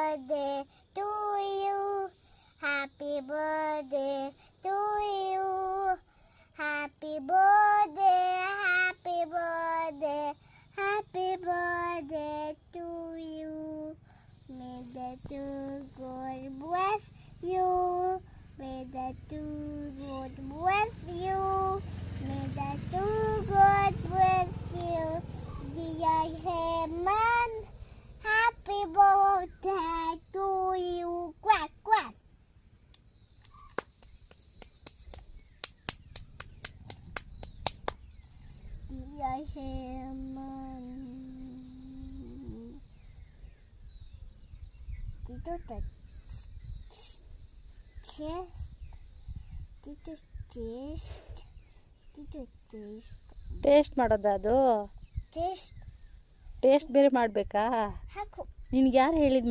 birthday to you. Happy birthday to you. Happy birthday, happy birthday, happy birthday to you. May the two God bless you. May the two God bless you. May the two God bless you. Dear Heman, happy birthday to you. Quack, quack. Dear Heman. Did you chest? Did you chest? Did you chest? Taste ಮಾಡೋದಾ ಅದು? Chest. Taste ಬೇರೆ ಮಾಡಬೇಕಾ? ಹಾಕು. ನಿನ್ಗೆ ಯಾರು ಹೇಳಿದ್